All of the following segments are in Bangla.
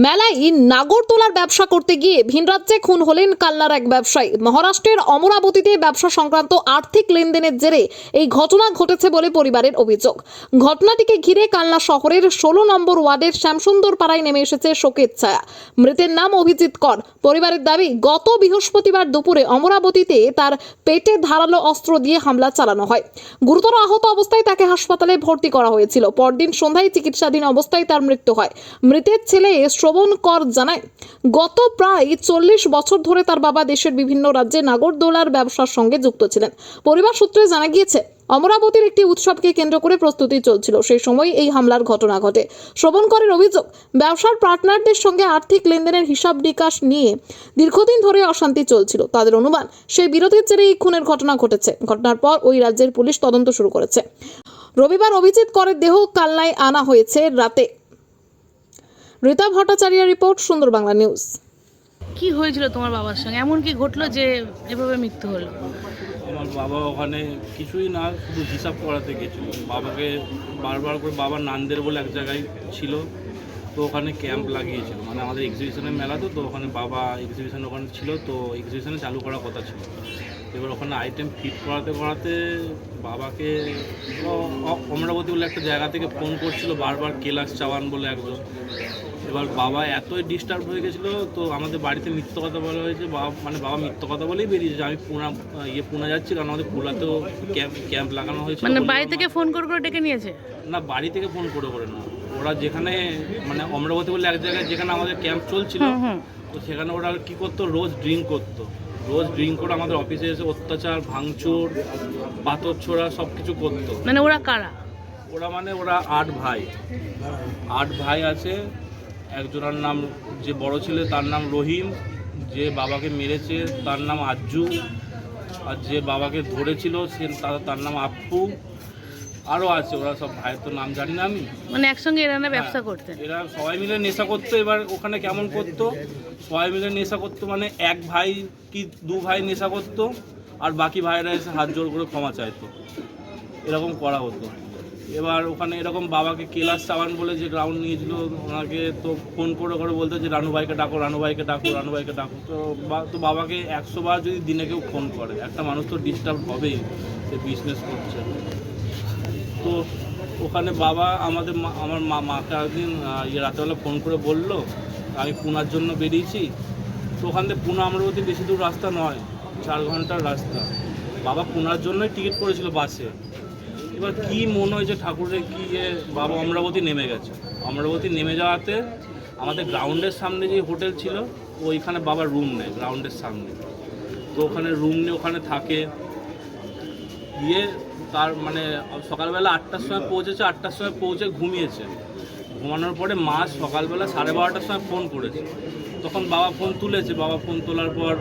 মেলায় নাগরদোলার ব্যবসা করতে গিয়ে ভিন রাজ্যে খুন হলেন কালনার এক ব্যবসায়ী। মহারাষ্ট্রের অমরাবতীতে ব্যবসা সংক্রান্ত আর্থিক লেনদেনের জেরে এই ঘটনা ঘটেছে বলে পরিবারের অভিযোগ। ঘটনাটিকে ঘিরে কালনা শহরের 16 নম্বর ওয়ার্ডের শ্যামসুন্দর পাড়ায় নেমে এসেছে শোকের ছায়া। মৃতের নাম অভিজিৎ কর। পরিবারের দাবি, গত বৃহস্পতিবার দুপুরে অমরাবতীতে তার পেটে ধারালো অস্ত্র দিয়ে হামলা চালানো হয়। গুরুতর আহত অবস্থায় তাকে হাসপাতালে ভর্তি করা হয়েছিল। পরদিন সন্ধ্যায় চিকিৎসাধীন অবস্থায় তার মৃত্যু হয়। মৃতের ছেলে শ্রবণ কর জানায়, গত প্রায় 40 বছর ধরে তার বাবা দেশের বিভিন্ন রাজ্যে নাগরদোলার ব্যবসার সঙ্গে যুক্ত ছিলেন। পরিবার সূত্রে জানা গিয়েছে, অমরাবতীর একটি উৎসবকে কেন্দ্র করে প্রস্তুতি চলছিল, সেই সময় এই হামলার ঘটনা ঘটে। শ্রবণ করের অভিযোগ, ব্যবসার পার্টনারদের সঙ্গে আর্থিক লেনদেনের হিসাব নিকাশ নিয়ে দীর্ঘদিন ধরে অশান্তি চলছিল। তাদের অনুমান, সেই বিরোধের জেরে এই খুনের ঘটনা ঘটেছে। ঘটনার পর ওই রাজ্যের পুলিশ তদন্ত শুরু করেছে। রবিবার অভিজিৎ করের দেহ কালনায় আনা হয়েছে রাতে। রীতা ভট্টাচার্যের রিপোর্ট, সুন্দর বাংলা নিউজ। কি হয়েছিল তোমার বাবার সঙ্গে, এমন কি ঘটলো যে এভাবে মৃত্যু হলো? আমার বাবা ওখানে কিছুই না, শুধু হিসাব করাতে গেছিল। বাবাকে বারবার করে, বাবা নান্দের বলে এক জায়গায় ছিল, তো ওখানে ক্যাম্প লাগিয়েছিল, মানে আমাদের এক্সিবিশনের মেলা, তো ওখানে বাবা এক্সিবিশন ওখানে ছিল, তো এক্সিবিশনে চালু করার কথা ছিল। এবার ওখানে আইটেম ফিট করাতে করাতে বাবাকে অমরাবতী বলে একটা জায়গা থেকে ফোন করছিল বারবার, কেলাস চাওয়ান বলে একজন। এবার বাবা এতই ডিস্টার্ব হয়ে গেছিলো, তো আমাদের বাড়িতে মিথ্যা কথা বলা হয়েছে। বাবা মিথ্যা কথা বলেই বেরিয়েছে যে আমি পুনা যাচ্ছি, কারণ আমাদের পুরাতেও ক্যাম্প লাগানো হয়েছে। মানে বাড়ি থেকে ফোন করে ডেকে নিয়েছে? না, বাড়ি থেকে ফোন করে না, ওরা যেখানে মানে অমরাবতী বলে এক জায়গায় যেখানে আমাদের ক্যাম্প চলছিল, তো সেখানে ওরা কি করতো, রোজ ড্রিঙ্ক করে আমাদের অফিসে এসে অত্যাচার, ভাঙচুর, পাথর ছোড়া সব কিছু করতো। মানে ওরা কারা? ওরা 8 ভাই আছে। একজনের নাম, যে বড় ছেলে তার নাম রহিম, যে বাবাকে মেরেছে তার নাম আজ্জু, আর যে বাবাকে ধরেছিল তার নাম আপ্পু। আরও আছে, ওরা সব ভাইয়ের তো নাম জানি না আমি। মানে একসঙ্গে এরা না ব্যবসা করতে? এরা সবাই মিলে নেশা করতো। এবার ওখানে কেমন করতো, সবাই মিলে নেশা করতো, মানে এক ভাই কি 2 ভাই নেশা করতো, আর বাকি ভাইরা এসে হাত জোর করে ক্ষমা চাইতো, এরকম করা হতো। এবার ওখানে এরকম বাবাকে কেলাস চাওয়ান বলে যে গ্রাউন্ড নিয়েছিল, ওনাকে তো ফোন করে বলতো যে রানু ভাইকে ডাকো। তো বাবাকে 100 বার যদি দিনে কেউ ফোন করে, একটা মানুষ তো ডিস্টার্ব হবেই, যে বিজনেস করছে। তো ওখানে বাবা আমার মাকে একদিন রাতেবেলা ফোন করে বলল, আমি পুনার জন্য বেরিয়েছি। তো ওখান থেকে পুনা অমরাবতী বেশি দূর রাস্তা নয়, 4 ঘন্টার রাস্তা। বাবা পুনার জন্যই টিকিট করেছিল বাসে। এবার কি মনে হয়েছে ঠাকুরের কি, বাবা অমরাবতী নেমে গেছে। অমরাবতী নেমে যাওয়াতে আমাদের গ্রাউন্ডের সামনে যে হোটেল ছিল, ওইখানে বাবা রুম নেয় গ্রাউন্ডের সামনে। তো ওখানে রুম নিয়ে ওখানে থাকে। তার মানে সকালবেলা 8টার সময় পৌঁছেছে, 8টার সময় পৌঁছে ঘুমিয়েছে। ঘুমানোর পরে মা সকালবেলা 12:30টার সময় ফোন করেছে। তখন বাবা ফোন তুলেছে। বাবা ফোন তোলার পর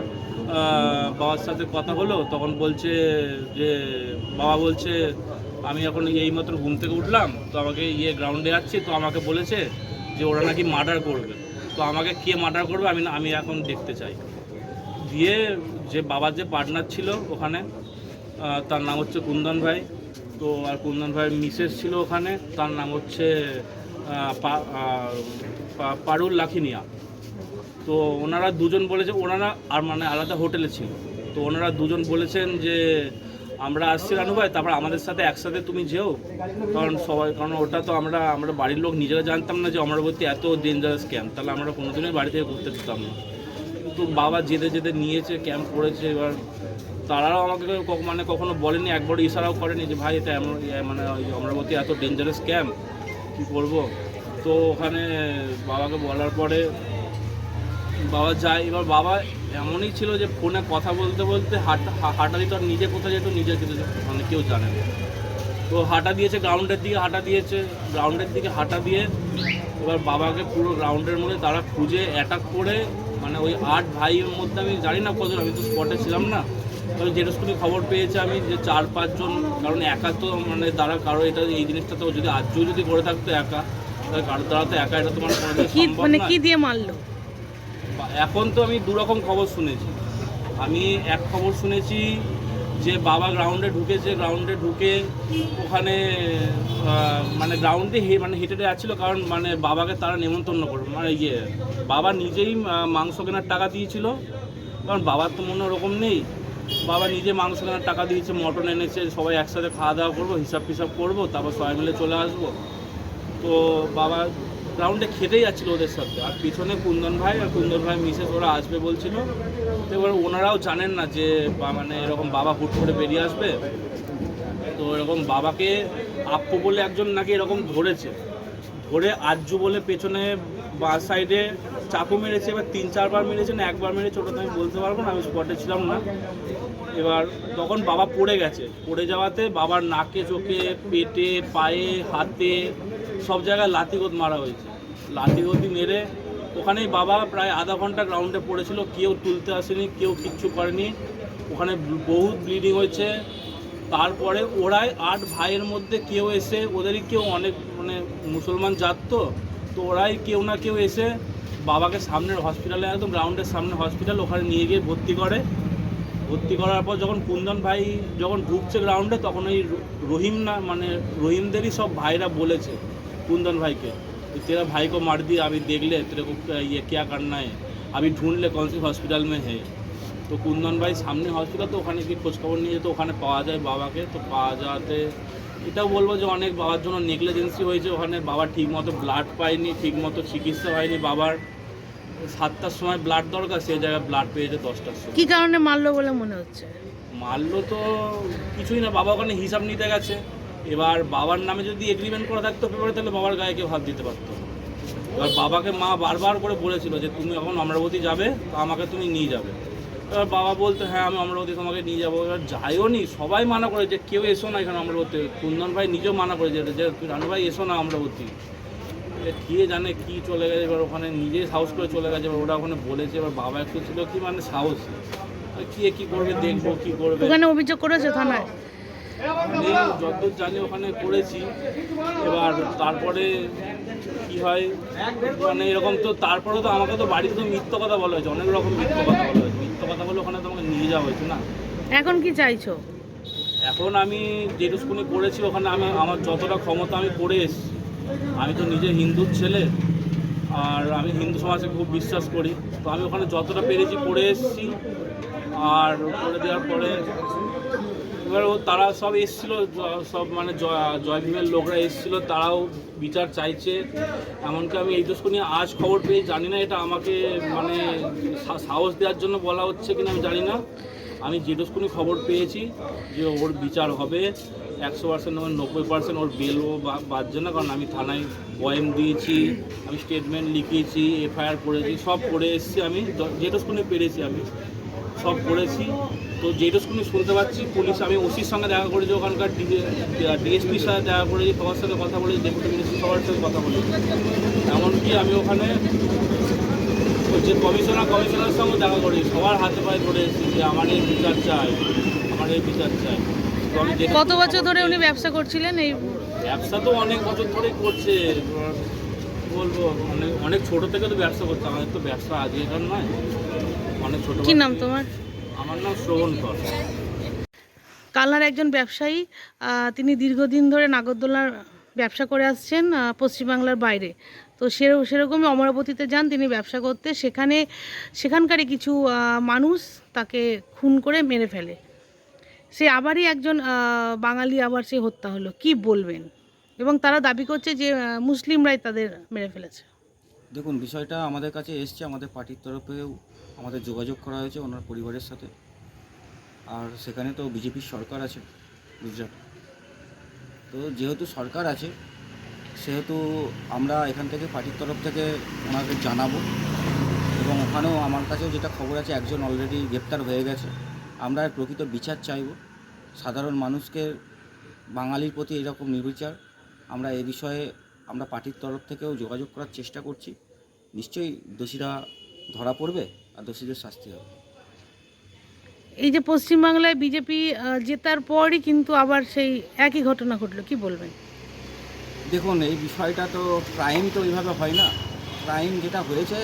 বাবার সাথে কথা হলো। তখন বলছে যে, বাবা বলছে আমি এখন এইমাত্র ঘুম থেকে উঠলাম, তো আমাকে গ্রাউন্ডে যাচ্ছি, তো আমাকে বলেছে যে ওরা নাকি মার্ডার করবে। তো আমাকে কে মার্ডার করবে আমি এখন দেখতে চাই। দিয়ে যে বাবার যে পার্টনার ছিল ওখানে, তার নাম হচ্ছে কুন্দন ভাই। তো আর কুন্দন ভাইয়ের মিসেস ছিল ওখানে, তার নাম হচ্ছে পারুল লাখিনিয়া। তো ওনারা দুজন বলেছে, ওনারা আর মানে আলাদা হোটেলে ছিল। তো ওনারা দুজন বলেছেন যে আমরা আসছি রানু ভাই, তারপর আমাদের সাথে একসাথে তুমি যেও, কারণ ওটা তো আমরা বাড়ির লোক নিজেরা জানতাম না যে অমরাবতী এত ডেঞ্জারাস ক্যাম্প, তাহলে আমরা কোনোদিনই বাড়ি থেকে ঘুরতে দিতাম না। কিন্তু বাবা যেতে নিয়েছে, ক্যাম্প করেছে। এবার তারাও আমাকে মানে কখনো বলেনি, একবার ইশারাও করেনি যে ভাই এটা মানে অমরাবতী এত ডেঞ্জারাস ক্যাম্প, কী করবো। তো ওখানে বাবাকে বলার পরে বাবা যায়। এবার বাবা এমনই ছিল যে ফোনে কথা বলতে হাঁটা দিত, আর নিজে কোথায় যেত নিজে মানে কেউ জানে না। তো হাঁটা দিয়েছে, গ্রাউন্ডের দিকে হাঁটা দিয়ে এবার বাবাকে পুরো গ্রাউন্ডের মধ্যে তারা খুঁজে অ্যাটাক করে, মানে ওই 8 ভাইয়ের মধ্যে আমি জানি না কজন, আমি তো স্পটে ছিলাম না, তবে যেটুকুনি খবর পেয়েছে আমি যে 4-5 জন। কারণ একা তো মানে তারা কারো এই জিনিসটা তো যদি আজও যদি করে থাকতো একা, তাহলে কারো দ্বারা তো একা এটা তোমার মানে কি দিয়ে মারলো? এখন তো আমি 2 রকম খবর শুনেছি। আমি এক খবর শুনেছি যে বাবা গ্রাউন্ডে ঢুকেছে, গ্রাউন্ডে ঢুকে ওখানে মানে গ্রাউন্ডে মানে হেঁটে যাচ্ছিলো, কারণ মানে বাবাকে তারা নেমন্তন্ন করবে, মানে বাবা নিজেই মাংস কেনার টাকা দিয়েছিল, কারণ বাবার তো মনে ওরকম নেই, বাবা নিজে মাংস কেনার টাকা দিয়েছে, মটন এনেছে, সবাই একসাথে খাওয়া দাওয়া করবো, হিসাব ফিসাব করবো, তারপর সবাই মিলে চলে আসবো। তো বাবা গ্রাউন্ডে খেতেই যাচ্ছিলো ওদের সাথে, আর পিছনে কুন্দন ভাই আর কুন্দন ভাই মিসেস ওরা আসবে বলছিল। তো এবার ওনারাও জানেন না যে মানে এরকম বাবা হুট করে বেরিয়ে আসবে। তো এরকম বাবাকে আপ্পু বলে একজন নাকি এরকম ধরেছে, ধরে আজ্জু বলে পেছনে বাঁ সাইডে চাকু মেরেছে, এবার 3-4 বার মেরেছে না একবার মেরেছে ওটা তো আমি বলতে পারবো না, আমি স্পটে ছিলাম না। এবার তখন বাবা পড়ে গেছে, পড়ে যাওয়াতে বাবার নাকে, চোখে, পেটে, পায়ে, হাতে সব জায়গায় লাথিগোদ মারা হয়েছে। লাথিগোদি মেরে ওখানেই বাবা প্রায় আধা ঘন্টা গ্রাউন্ডে পড়েছিল, কেউ তুলতে আসেনি, কেউ কিচ্ছু করেনি, ওখানে বহুত ব্লিডিং হয়েছে। তারপরে ওরাই 8 ভাইয়ের মধ্যে কেউ এসে, ওদেরই কেউ অনেক মানে মুসলমান জাত, তো ওরাই কেউ না কেউ এসে বাবাকে সামনের হসপিটালে, একদম গ্রাউন্ডের সামনে হসপিটাল, ওখানে নিয়ে গিয়ে ভর্তি করে। ভর্তি করার পর যখন কুন্দন ভাই যখন ঢুকছে গ্রাউন্ডে, তখন ওই রহিম না মানে রহিমদেরই সব ভাইরা বলেছে कुंदन भाई के, तेरा भाई को मार दिया, अभी देख ले तेरे को ये क्या करना है, अभी ढूंढ ले कौन सी हॉस्पिटल में है। तो कुंदन भाई सामने हॉस्पिटल, तो ওখানে কি খোঁজখবর নিয়ে তো ওখানে পাওয়া যায় বাবাকে। তো পাওয়া যাওয়াতে এটাও বলবো যে অনেক বাবার জন্য নেগলিজেন্সি হয়েছে, ওখানে বাবা ঠিকমতো ব্লাড পায়নি, ঠিকমতো চিকিৎসা হয়নি, বাবার 7টার সময় ব্লাড দরকার, সেই জায়গায় ব্লাড পেয়েছে 10টার সময়। কি কারণে মারলো বলে মনে হচ্ছে? মারলো তো কিছুই না, বাবা ওখানে হিসাব নিতে গেছে। এবার বাবার নামে যদি এগ্রিমেন্ট করা থাকতো পেপারে, তাহলে বাবার গায়ে কেউ হাত দিতে পারতো। এবার বাবাকে মা বারবার করে বলেছিল যে তুমি এখন অমরাবতী যাবে, তো আমাকে তুমি নিয়ে যাবে। এবার বাবা বলতে হ্যাঁ আমি অমরাবতী তোমাকে নিয়ে যাবো। এবার যাইও নি, সবাই মানা করে যে কেউ এসো না এখানে অমরাবতী। কুন্দন ভাই নিজেও মানা করে যে রানু ভাই এসো না অমরাবতী। কে জানে কি চলে গেছে, এবার ওখানে নিজেই সাহস করে চলে গেছে, এবার ওরা ওখানে বলেছে। এবার বাবা একটু ছিল কি মানে সাহস, কে কী করবে দেখবো কী করবে। ওখানে অভিযোগ করেছে থানায়? আমি যতদূর জানি ওখানে করেছি। এবার তারপরে কি হয় মানে এরকম, তো তারপরে তো আমাকে তো বাড়িতে তো মিথ্যা কথা বলা হয়েছে, অনেক রকম মিথ্যা কথা বলা হয়েছে। মিথ্যা কথা বলে ওখানে তো আমাকে নিয়ে যাওয়া হয়েছে না। এখন কি চাইছো? এখন আমি যেটুকুনি করেছি ওখানে আমি আমার যতটা ক্ষমতা আমি করে এসেছি। আমি তো নিজে হিন্দুর ছেলে, আর আমি হিন্দু সমাজে খুব বিশ্বাস করি। তো আমি ওখানে যতটা পেরেছি করে এসেছি। আর করে দেওয়ার পরে এবার তারা সব এসেছিলো, সব মানে জয় ভীমের লোকরা এসেছিলো, তারাও বিচার চাইছে। এমনকি আমি এই দোষকে নিয়ে আজ খবর পেয়ে, জানি না এটা আমাকে মানে সাহস দেওয়ার জন্য বলা হচ্ছে কিনা আমি জানি না। আমি যেটুকুনি খবর পেয়েছি যে ওর বিচার হবে 100%, 90% ওর বেলও বাজছে না, কারণ আমি থানায় বয়ান দিয়েছি, আমি স্টেটমেন্ট লিখিয়েছি, FIR করেছি, সব করে এসেছি। আমি যেটুকুনি পেরেছি আমি সব করেছি। তো যেটুকুনি শুনতে পাচ্ছি পুলিশ, আমি ওসির সঙ্গে দেখা করেছি, ওখানকার ডিএসপির সাথে দেখা করেছি, সবার সাথে কথা বলেছি, ডেপুটি মিনিস্টার সবার সাথে কথা বলেছি। এমনকি আমি ওখানে যে কমিশনারের সঙ্গে দেখা করি, সবার হাতে পায়ে ধরে এসেছি যে আমার এই বিচার চাই, আমার এই বিচার চাই। তো আমি কত বছর ধরে উনি ব্যবসা করছিলেন? এই ব্যবসা তো অনেক বছর ধরেই করছে, বলবো অনেক ছোট থেকে তো ব্যবসা করছে। আমাদের তো ব্যবসা আজকের নয়, অনেক ছোট। কি নাম তোমার? আমার নাম শ্রবণ কর। কালনার একজন ব্যবসায়ী, তিনি দীর্ঘদিন ধরে নাগরদোলার ব্যবসা করে আসছেন পশ্চিমবাংলার বাইরে। তো সেরকমই অমরাবতীতে যান তিনি ব্যবসা করতে, সেখানকারই কিছু মানুষ তাকে খুন করে মেরে ফেলে। সে আবারই একজন বাঙালি, আবার সে হত্যা হলো। কি বলবেন? এবং তারা দাবি করছে যে মুসলিমরাই তাদের মেরে ফেলেছে। দেখুন, বিষয়টা আমাদের কাছে এসছে, আমাদের পার্টির তরফেও আমাদের যোগাযোগ করা হয়েছে ওনার পরিবারের সাথে। আর সেখানে তো বিজেপির সরকার আছে গুজরাট, তো যেহেতু সরকার আছে সেহেতু আমরা এখান থেকে পার্টির তরফ থেকে ওনাকে জানাবো। এবং ওখানেও আমার কাছেও যেটা খবর আছে, একজন অলরেডি গ্রেপ্তার হয়ে গেছে। আমরা প্রকৃত বিচার চাইব। সাধারণ মানুষকে, বাঙালির প্রতি এরকম নির্বিচার, আমরা এ বিষয়ে আমরা পার্টির তরফ থেকেও যোগাযোগ করার চেষ্টা করছি। নিশ্চয়ই দোষীরা ধরা পড়বে আর দোষীদের শাস্তি হবে। এই যে পশ্চিমবাংলায় বিজেপি জেতার পরই কিন্তু আবার সেই একই ঘটনা ঘটলো, কি বলবেন? দেখুন, এই বিষয়টা তো ক্রাইম তো এইভাবে হয় না। ক্রাইম যেটা হয়েছে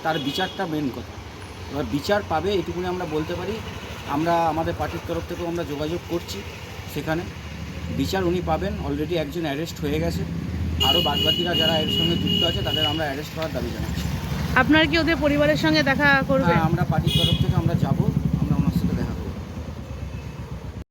তার বিচারটা মেন কথা। এবার বিচার পাবে এইটুকুনি আমরা বলতে পারি। আমরা আমাদের পার্টির তরফ থেকেও আমরা যোগাযোগ করছি সেখানে, বিচার উনি পাবেন। অলরেডি একজন অ্যারেস্ট হয়ে গেছে, আরও বাদবাকিরা যারা এর সঙ্গে যুক্ত আছে তাদের আমরা অ্যারেস্ট করার দাবি জানাচ্ছি। আপনার কি ওদের পরিবারের সঙ্গে দেখা করবেন? হ্যাঁ, আমরা পার্টির তরফ থেকে আমরা যাব,